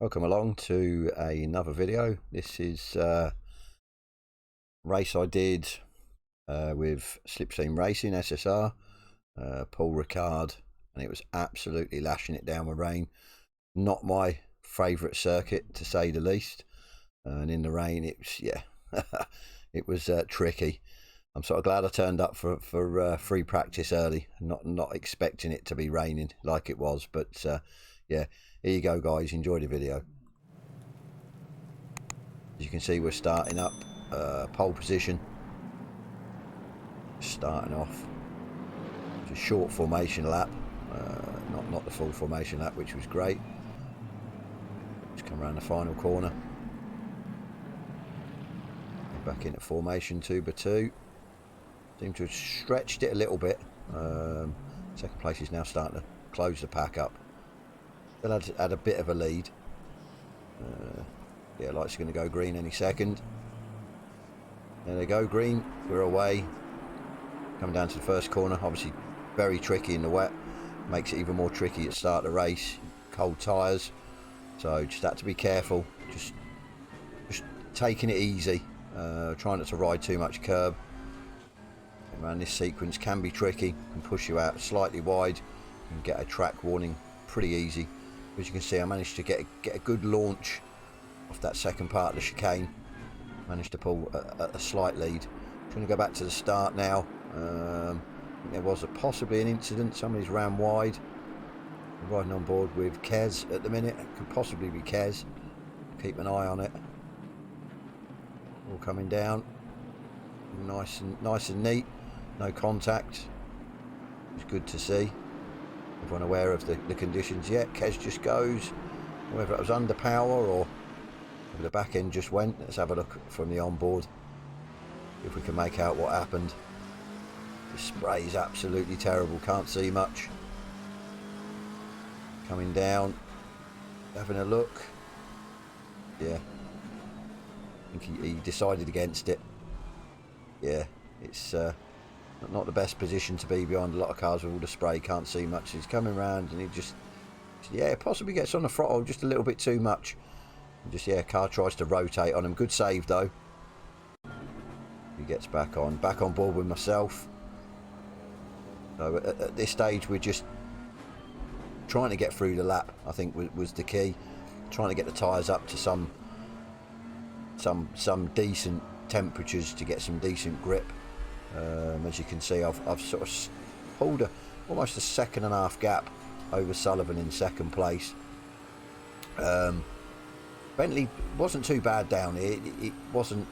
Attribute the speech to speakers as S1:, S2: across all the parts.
S1: Welcome along to another video. This is a race I did with Slipstream Racing SSR, Paul Ricard, and it was absolutely lashing it down with rain. Not my favourite circuit, to say the least, and in the rain it was, it was tricky. I'm sort of glad I turned up for free practice early, not expecting it to be raining like it was, but yeah, here you go guys, enjoy the video. As you can see, we're starting up pole position, starting off. It's a short formation lap, not the full formation lap, which was great. Just come around the final corner, back into formation 2x2. Seem to have stretched it a little bit. Second place is now starting to close the pack up. Still had a bit of a lead. Yeah, light's going to go green any second. There they go, green. We're away. Coming down to the first corner. Obviously very tricky in the wet. Makes it even more tricky at the start of the race. Cold tyres. So just had to be careful. Just taking it easy. Trying not to ride too much curb. Around this sequence can be tricky. Can push you out slightly wide. And get a track warning pretty easy. As you can see, I managed to get a good launch off that second part of the chicane. Managed to pull a slight lead. Trying to go back to the start now. I think there was possibly an incident. Somebody's ran wide. I'm riding on board with Kez at the minute. It could possibly be Kez. Keep an eye on it. All coming down. Nice and neat. No contact. It's good to see. Everyone aware of the conditions yet. Kez just goes. Whether it was under power or the back end just went. Let's have a look from the onboard if we can make out what happened. The spray is absolutely terrible, can't see much. Coming down, having a look. Yeah, I think he decided against it. Yeah, it's not the best position to be behind a lot of cars with all the spray, can't see much. He's coming round and he just, yeah, possibly gets on the throttle just a little bit too much. Just, yeah, car tries to rotate on him. Good save though. He gets back on board with myself. So at this stage we're just trying to get through the lap, I think was the key. Trying to get the tyres up to some decent temperatures to get some decent grip. As you can see, I've sort of pulled almost a 1.5 second gap over Sullivan in second place. Bentley wasn't too bad down here. It wasn't,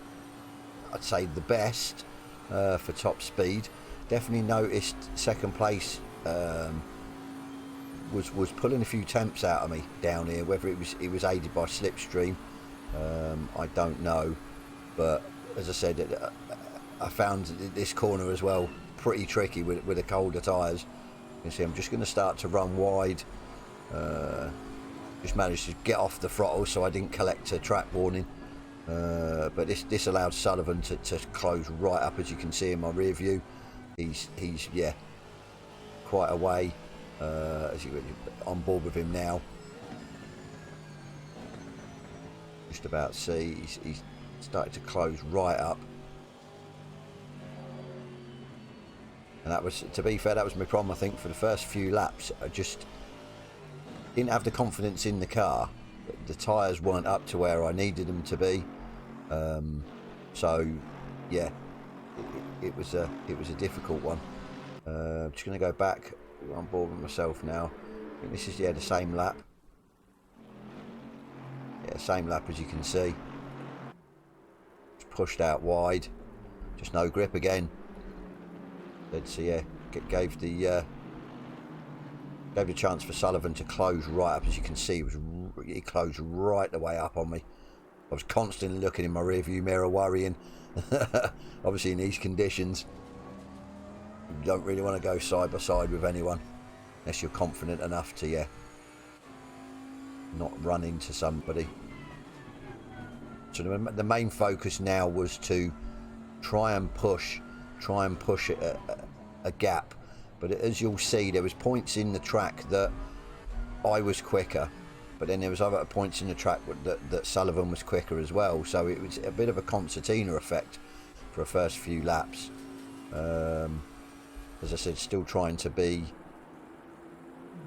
S1: I'd say, the best for top speed. Definitely noticed second place was pulling a few temps out of me down here. Whether it was aided by slipstream, I don't know. But as I said, I found this corner as well pretty tricky with the colder tyres. You can see I'm just going to start to run wide. Just managed to get off the throttle so I didn't collect a track warning, but this allowed Sullivan to close right up. As you can see in my rear view, he's yeah, quite a way. As you on board with him now, just about see he's started to close right up, and that was, to be fair, that was my problem. I think for the first few laps I just didn't have the confidence in the car. The tyres weren't up to where I needed them to be. So yeah, it was a difficult one. Just going to go back on board with myself now. I think this is, yeah, the same lap. Yeah, same lap as you can see. Just pushed out wide. Just no grip again. So yeah, gave the chance for Sullivan to close right up. As you can see, he closed right the way up on me. I was constantly looking in my rearview mirror, worrying. Obviously in these conditions you don't really want to go side by side with anyone unless you're confident enough to, yeah, not run into somebody. So the main focus now was to try and push a gap. But as you'll see, there was points in the track that I was quicker, but then there was other points in the track that Sullivan was quicker as well, so it was a bit of a concertina effect for the first few laps. As I said, still trying to be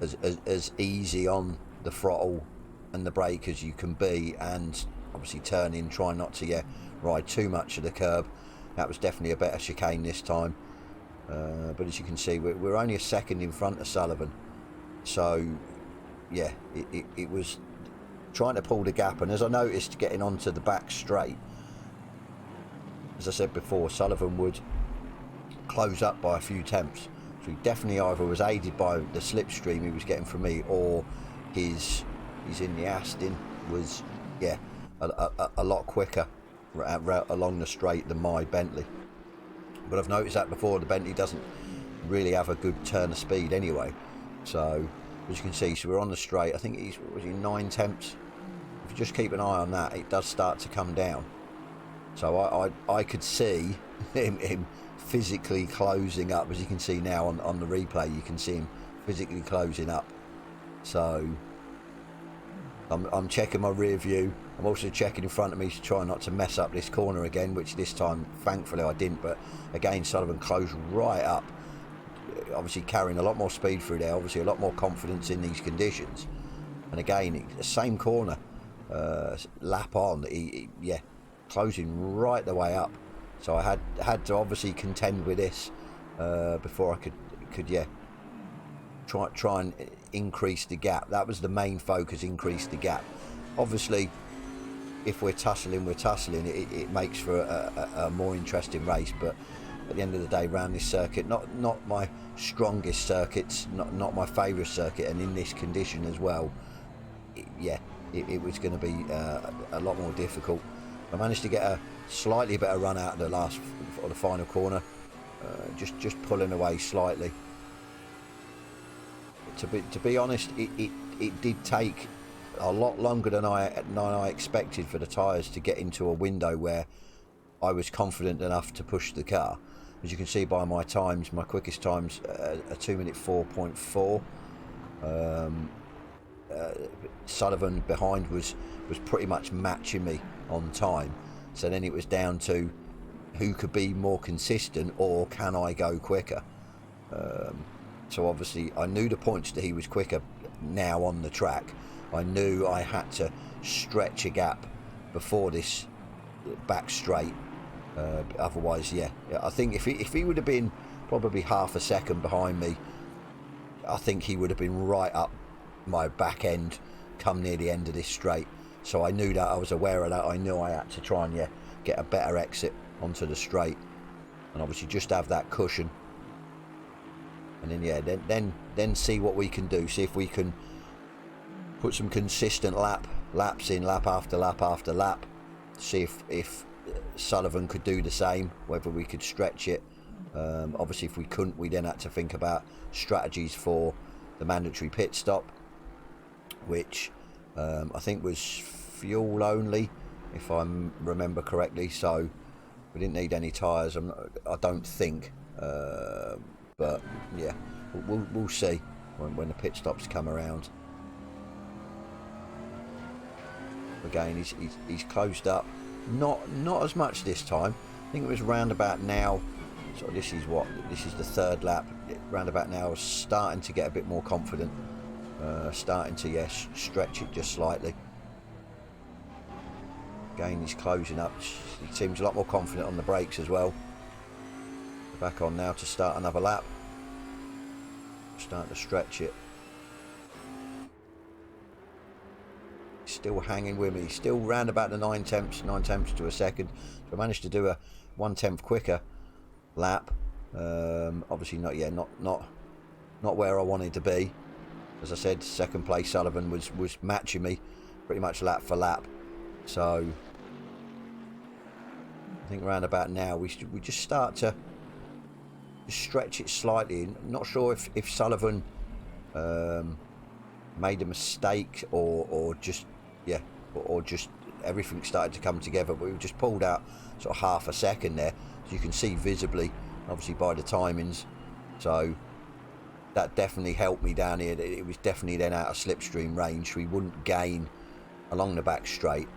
S1: as easy on the throttle and the brake as you can be, and obviously turning, trying not to ride too much of the curb. That was definitely a better chicane this time, but as you can see, we're only a second in front of Sullivan, so yeah, it was trying to pull the gap. And as I noticed getting onto the back straight, as I said before, Sullivan would close up by a few tenths, so he definitely either was aided by the slipstream he was getting from me, or he's in the Aston was a lot quicker along the straight than my Bentley. But I've noticed that before, the Bentley doesn't really have a good turn of speed anyway. So as you can see, so we're on the straight. I think was he 9 tenths. If you just keep an eye on that, it does start to come down. So I could see him physically closing up, as you can see now on the replay. You can see him physically closing up. So I'm checking my rear view. I'm also checking in front of me to try not to mess up this corner again, which this time thankfully I didn't. But again, Sullivan closed right up, obviously carrying a lot more speed through there, obviously a lot more confidence in these conditions. And again, the same corner, lap on, he closing right the way up. So I had to obviously contend with this before I could try and increase the gap. That was the main focus, increase the gap. Obviously, if we're tussling, it makes for a more interesting race. But at the end of the day, around this circuit, not my strongest circuits, not my favourite circuit, and in this condition as well, it was going to be a lot more difficult. I managed to get a slightly better run out of the final corner, just pulling away slightly. To be honest, it did take a lot longer than I expected for the tyres to get into a window where I was confident enough to push the car. As you can see by my times, my quickest times a 2 minute 4.4. Sullivan behind was pretty much matching me on time, so then it was down to who could be more consistent, or can I go quicker. So obviously I knew the points that he was quicker now on the track. I knew I had to stretch a gap before this back straight, otherwise I think if he would have been probably half a second behind me, I think he would have been right up my back end come near the end of this straight. So I knew that, I was aware of that. I knew I had to try and get a better exit onto the straight, and obviously just have that cushion, and then then see what we can do, see if we can put some consistent laps in, lap after lap after lap, see if Sullivan could do the same, whether we could stretch it. Obviously if we couldn't, we then had to think about strategies for the mandatory pit stop, which I think was fuel only, if I remember correctly, so we didn't need any tyres, I don't think, but yeah, we'll see when the pit stops come around. Again, he's closed up, not as much this time. I think it was round about now, so this is the third lap, round about now I was starting to get a bit more confident, starting to stretch it just slightly. Again, he's closing up, he seems a lot more confident on the brakes as well. Back on now to start another lap, starting to stretch it. Still hanging with me, still round about the 9 tenths to a second. So I managed to do a 1 tenth quicker lap. Obviously not where I wanted to be. As I said, second place Sullivan was matching me pretty much lap for lap. So I think around about now we just start to stretch it slightly. Not sure if Sullivan made a mistake or just everything started to come together, but we just pulled out sort of half a second there, as you can see visibly, obviously by the timings. So that definitely helped me down here. It was definitely then out of slipstream range. We wouldn't gain along the back straight,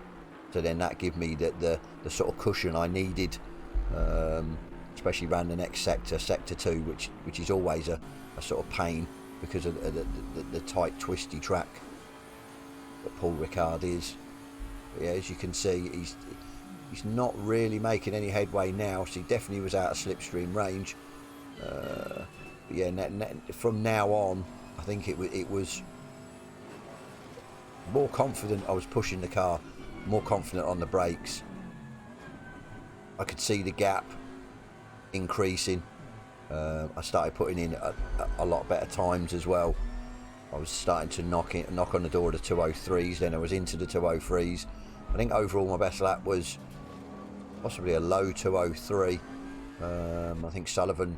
S1: so then that gave me the sort of cushion I needed, especially around the next sector 2, which is always a sort of pain because of the tight twisty track that Paul Ricard is. But yeah, as you can see, he's not really making any headway now, so he definitely was out of slipstream range. But yeah, from now on, I think it was more confident. I was pushing the car, more confident on the brakes. I could see the gap increasing. I started putting in a lot better times as well. I was starting to knock on the door of the 203s, then I was into the 203s. I think overall my best lap was possibly a low 203. I think Sullivan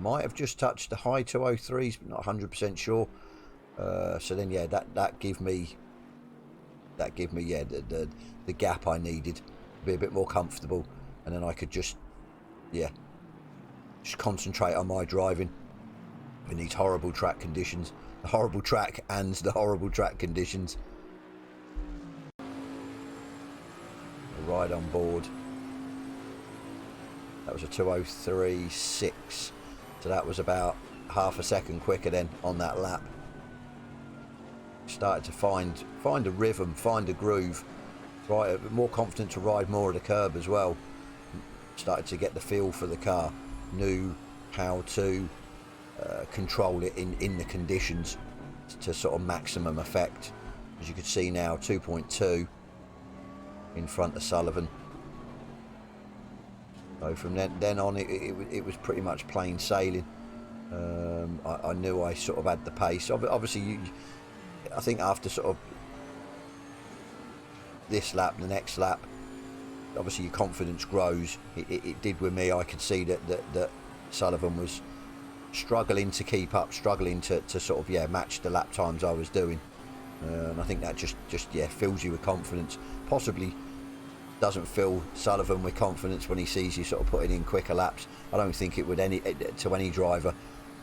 S1: might have just touched the high 203s, but not 100% sure. So then yeah, that gave me yeah the gap I needed to be a bit more comfortable, and then I could just concentrate on my driving in these horrible track conditions, the horrible track and the horrible track conditions. A ride on board. That was a 203.6, so that was about half a second quicker then on that lap. Started to find a rhythm, find a groove, right, more confident to ride more of the curb as well. Started to get the feel for the car, knew how to control it in the conditions to sort of maximum effect. As you can see now, 2.2 in front of Sullivan. So from then on, it was pretty much plain sailing. I knew I sort of had the pace. Obviously, I think after sort of this lap, the next lap, obviously your confidence grows. It did with me. I could see that Sullivan was struggling to keep up, struggling to sort of match the lap times I was doing. And I think that just fills you with confidence. Possibly doesn't fill Sullivan with confidence when he sees you sort of putting in quicker laps. I don't think it would to any driver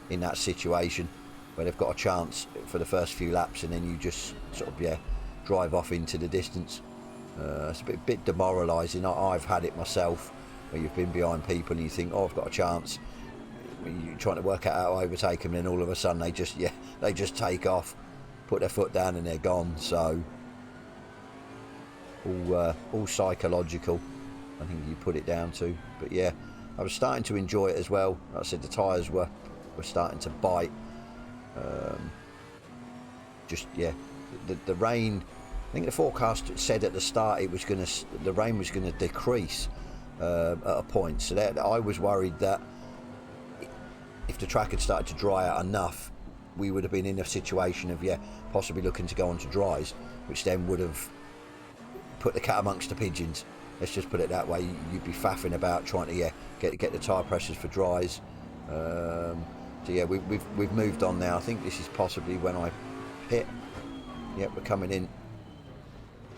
S1: in that situation where they've got a chance for the first few laps and then you just sort of drive off into the distance. It's a bit demoralising. I've had it myself where you've been behind people and you think, oh, I've got a chance. You're trying to work out how to overtake them, and then all of a sudden they just take off, put their foot down and they're gone. So all psychological, I think you put it down to. But yeah, I was starting to enjoy it as well. Like I said, the tyres were starting to bite. The rain, I think the forecast said at the start the rain was going to decrease at a point, so that I was worried that if the track had started to dry out enough, we would have been in a situation of possibly looking to go on to dries, which then would have put the cat amongst the pigeons. Let's just put it that way. You'd be faffing about trying to get the tyre pressures for dries. So yeah, we've moved on now. I think this is possibly when I pit. Yep, we're coming in.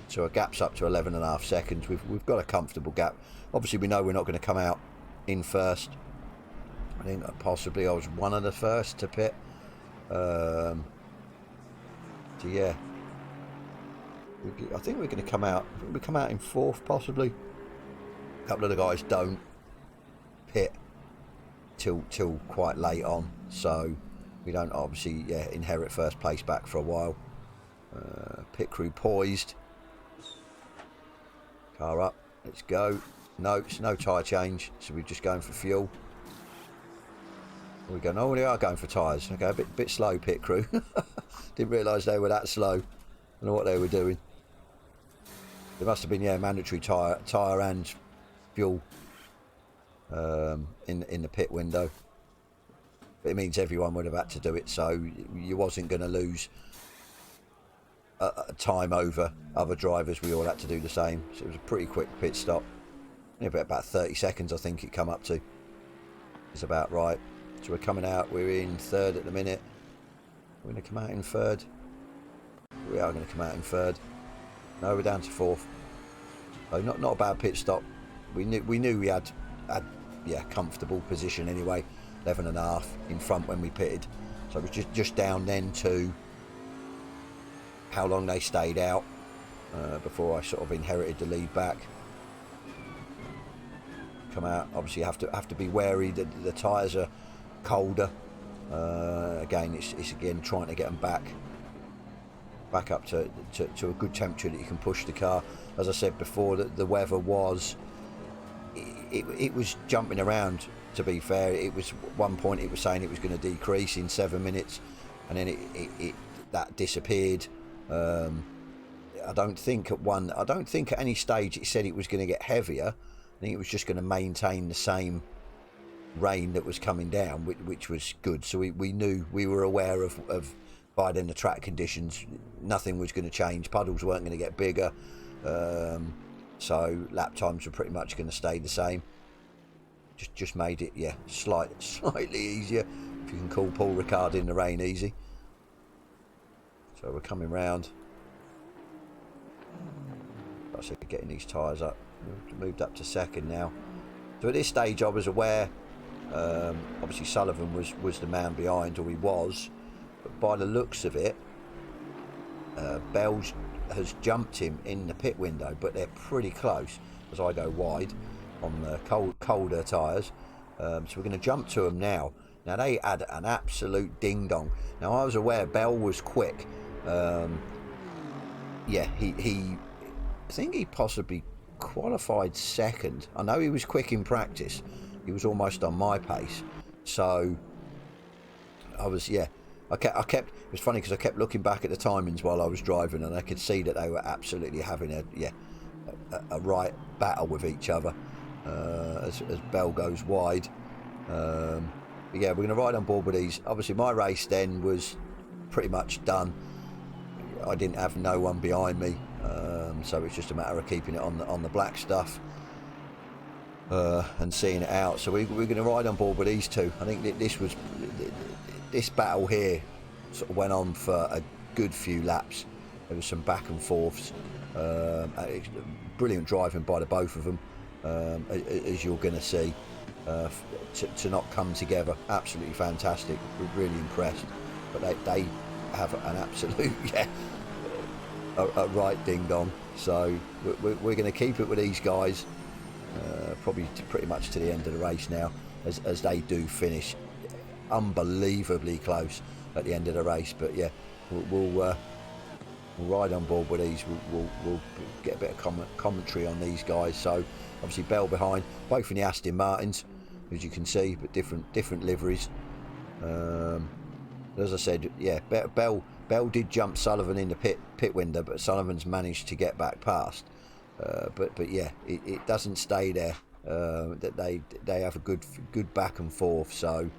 S1: So our gap's up to 11.5 seconds. We've got a comfortable gap. Obviously, we know we're not going to come out in first. I think possibly I was one of the first to pit. So yeah, I think we're going to come out. We come out in fourth, possibly. A couple of the guys don't pit till quite late on, so we don't obviously inherit first place back for a while. Pit crew poised, car up, let's go. No, it's no tyre change, so we're just going for fuel. We're going, oh, we are going for tyres. Okay, a bit slow, pit crew. Didn't realise they were that slow. I don't know what they were doing. There must have been mandatory tyre and fuel in the pit window. But it means everyone would have had to do it, so you wasn't going to lose a time over other drivers. We all had to do the same, so it was a pretty quick pit stop. About 30 seconds I think it come up to. It's about right. So we're coming out, we're in third at the minute. We're going to come out in third. We are going to come out in third. No, we're down to fourth. So not a bad pit stop. We knew we had comfortable position anyway. 11.5 in front when we pitted. So it was just down then to how long they stayed out before I sort of inherited the lead back. Come out, obviously you have to be wary that the tyres are colder. Again, it's again trying to get them back up to a good temperature that you can push the car. As I said before, that the weather was it was jumping around. To be fair, it was one point it was saying it was going to decrease in 7 minutes, and then that disappeared. I don't think at any stage it said it was going to get heavier. I think it was just going to maintain the same rain that was coming down, which was good. So we knew, we were aware of by then the track conditions, nothing was going to change. Puddles weren't going to get bigger, so lap times were pretty much going to stay the same. Just made it, yeah, slightly easier, if you can call Paul Ricard in the rain easy. So we're coming round. Like I said, getting these tyres up. We've moved up to second now. So at this stage I was aware, obviously Sullivan was the man behind, or he was, but by the looks of it, Bell has jumped him in the pit window, but they're pretty close as I go wide on the colder tyres. So we're going to jump to them now. Now they had an absolute ding dong. Now I was aware Bell was quick. Yeah, he I think he possibly qualified second. I know he was quick in practice. He was almost on my pace. So I was, yeah, I kept it was funny because I kept looking back at the timings while I was driving, and I could see that they were absolutely having a right battle with each other as Bell goes wide. But yeah, we're going to ride on board with these. Obviously my race then was pretty much done. I didn't have no one behind me, so it's just a matter of keeping it on the black stuff and seeing it out. So we're going to ride on board with these two. I think that this battle here sort of went on for a good few laps. There was some back and forths. Brilliant driving by the both of them, as you're going to see. To not come together, absolutely fantastic. We're really impressed. But they have an absolute a right ding dong. So we're going to keep it with these guys, probably pretty much to the end of the race now, as they do finish unbelievably close at the end of the race. But yeah, we'll ride on board with these. We'll get a bit of commentary on these guys. So obviously Bell behind, both in the Aston Martins, as you can see, but different liveries. As I said, yeah, Bell did jump Sullivan in the pit window, but Sullivan's managed to get back past. But yeah, it doesn't stay there. That they have a good back and forth. So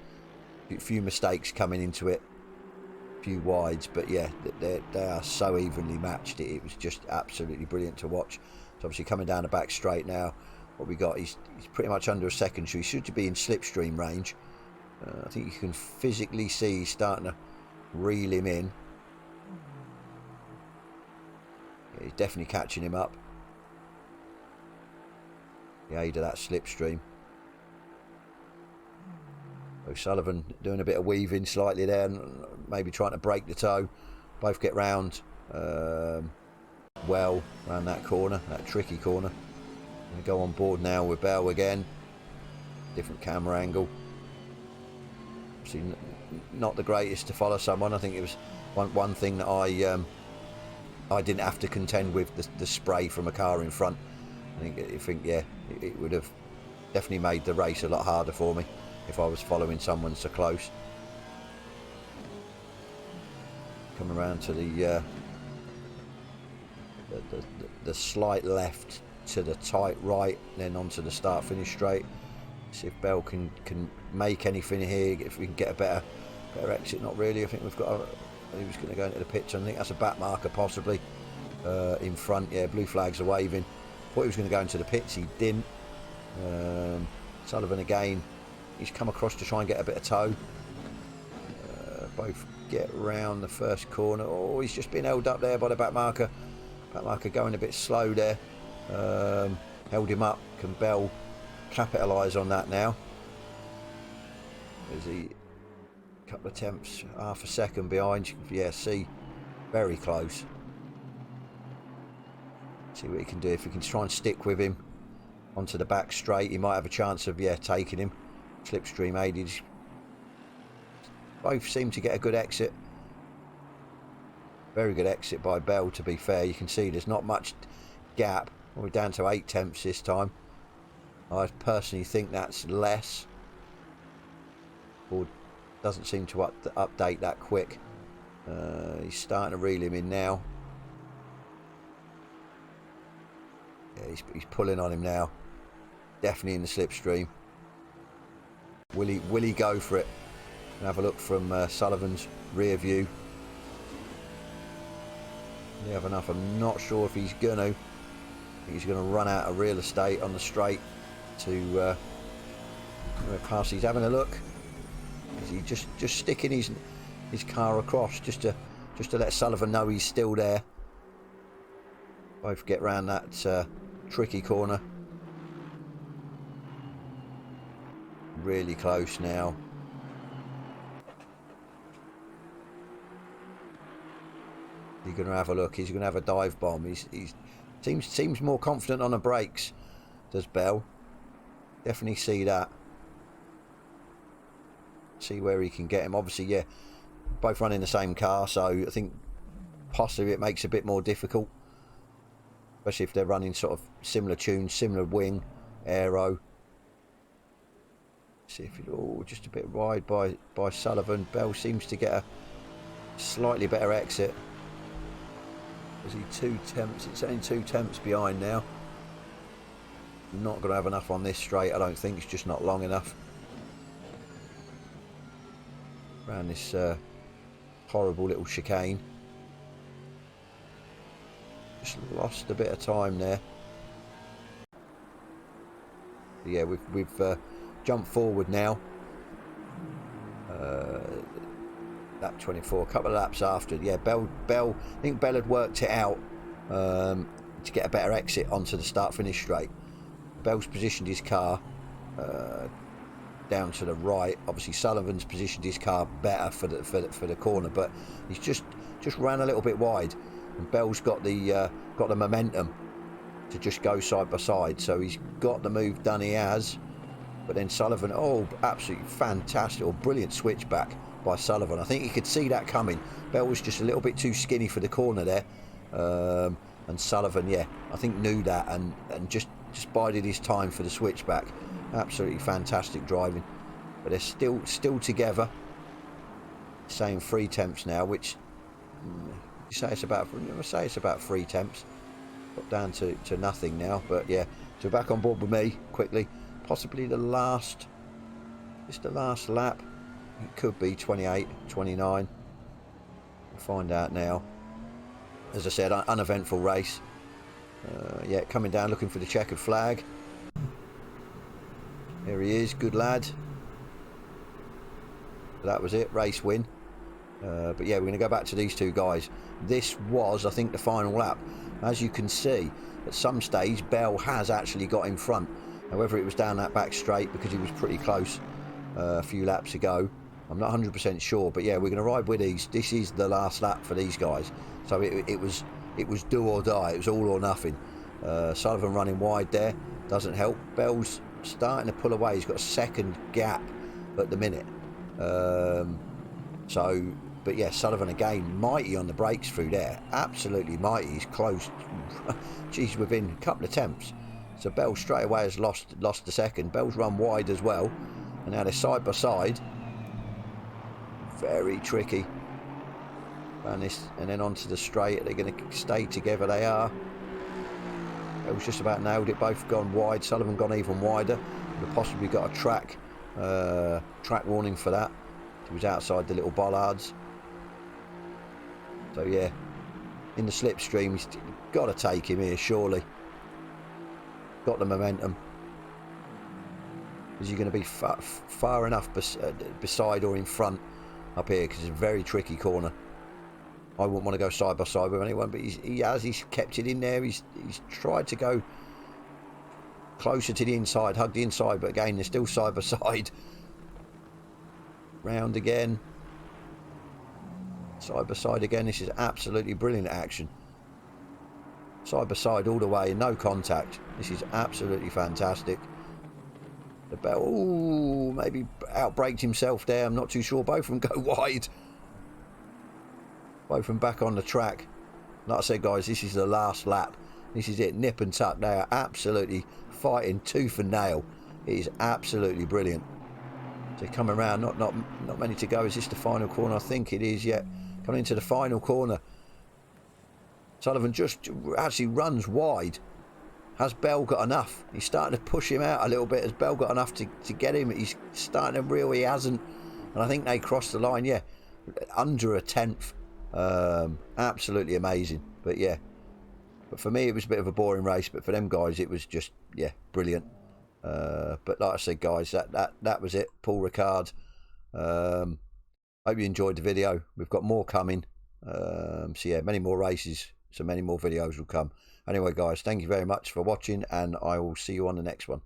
S1: a few mistakes coming into it, a few wides, but yeah, they are so evenly matched. It was just absolutely brilliant to watch. So obviously coming down the back straight now, what we got, he's pretty much under a second, so he should be in slipstream range. I think you can physically see he's starting to reel him in. Yeah, he's definitely catching him up. The aid of that slipstream. O'Sullivan doing a bit of weaving slightly there, and maybe trying to break the toe. Both get round well around that corner, that tricky corner. Going to go on board now with Bell again. Different camera angle. Obviously not the greatest to follow someone. I think it was one thing that I didn't have to contend with, the spray from a car in front. I think yeah, it would have definitely made the race a lot harder for me if I was following someone so close. Coming around to the slight left to the tight right, then onto the start finish straight. See if Bell can make anything here, if we can get a better exit. Not really. I think we've got he was going to go into the pits. I think that's a back marker possibly in front. Yeah, blue flags are waving. Thought he was going to go into the pits, he didn't. Sullivan again, he's come across to try and get a bit of toe. Both get round the first corner. Oh, he's just been held up there by the back marker. Back marker going a bit slow there. Held him up. Can Bell capitalise on that now? As he Couple of tenths, half a second behind. Yeah, see, very close. See what he can do. If he can try and stick with him onto the back straight, he might have a chance of, yeah, taking him. Slipstream aided. Both seem to get a good exit. Very good exit by Bell, to be fair. You can see there's not much gap. We're down to 8 tenths this time. I personally think that's less. Or doesn't seem to update that quick. He's starting to reel him in now. Yeah, he's pulling on him now. Definitely in the slipstream. Will he go for it? And have a look from Sullivan's rear view. Will he have enough? I'm not sure if he's going to. I think he's going to run out of real estate on the straight to pass. He's having a look. Is he just sticking his car across just to let Sullivan know he's still there? Both get round that tricky corner. Really close now. He's going to have a look. He's going to have a dive bomb. He seems more confident on the brakes, does Bell. Definitely see that. See where he can get him. Obviously, yeah, both running the same car, so I think possibly it makes it a bit more difficult, especially if they're running sort of similar tunes, similar wing, aero. See if it just a bit wide by Sullivan. Bell seems to get a slightly better exit. Is he 2 tenths? It's only 2 tenths behind now. Not going to have enough on this straight, I don't think. It's just not long enough. Around this horrible little chicane. Just lost a bit of time there. But yeah, we've jumped forward now. Lap 24, a couple of laps after. Yeah, Bell. I think Bell had worked it out to get a better exit onto the start-finish straight. Bell's positioned his car down to the right. Obviously, Sullivan's positioned his car better for the corner, but he's just ran a little bit wide, and Bell's got the momentum to just go side by side. So he's got the move done. He has, but then Sullivan. Oh, absolutely fantastic! Or brilliant switchback by Sullivan. I think he could see that coming. Bell was just a little bit too skinny for the corner there, and Sullivan, yeah, I think knew that and just bided his time for the switchback. Absolutely fantastic driving. But they're still together. Saying 3 tenths now, which you say it's about 3 tenths. Got down to nothing now, but yeah. So back on board with me quickly. Possibly the last lap. It could be 28, 29. We'll find out now. As I said, uneventful race. Yeah, coming down looking for the checkered flag. There he is, good lad. That was it, race win. But yeah, we're going to go back to these two guys. This was, I think, the final lap. As you can see, at some stage, Bell has actually got in front. However, it was down that back straight because he was pretty close a few laps ago. I'm not 100% sure, but yeah, we're going to ride with these. This is the last lap for these guys. So it was do or die. It was all or nothing. Sullivan running wide there doesn't help. Bell's starting to pull away. He's got a second gap at the minute. But yeah, Sullivan again, mighty on the brakes through there. Absolutely mighty. He's close. Geez, within a couple of tenths. So Bell straight away has lost the second. Bell's run wide as well. And now they're side by side. Very tricky. And then onto the straight. They're going to stay together. They are. Bell's just about nailed it. Both gone wide. Sullivan gone even wider. Would have possibly got a track warning for that. He was outside the little bollards. So yeah, in the slipstream, he's got to take him here, surely. Got the momentum. Is he going to be far enough beside or in front up here? Because it's a very tricky corner. I wouldn't want to go side by side with anyone, but he's kept it in there. He's tried to go closer to the inside, hug the inside, but again, they're still side by side. Round again. Side by side again. This is absolutely brilliant action. Side by side all the way, no contact. This is absolutely fantastic. The Bell, ooh, maybe outbraked himself there. I'm not too sure. Both of them go wide. Both of them back on the track. Like I said, guys, this is the last lap. This is it, nip and tuck. They are absolutely fighting tooth and nail. It is absolutely brilliant. So coming around, not many to go. Is this the final corner? I think it is, yeah. Coming into the final corner. Sullivan just actually runs wide. Has Bell got enough? He's starting to push him out a little bit. Has Bell got enough to get him? He's starting to reel. He hasn't. And I think they crossed the line, yeah. Under a tenth. Absolutely amazing. But yeah. But for me, it was a bit of a boring race. But for them guys, it was just, yeah, brilliant. But like I said, guys, that was it. Paul Ricard. Hope you enjoyed the video. We've got more coming. So yeah, many more races. So many more videos will come. Anyway, guys, thank you very much for watching, and I will see you on the next one.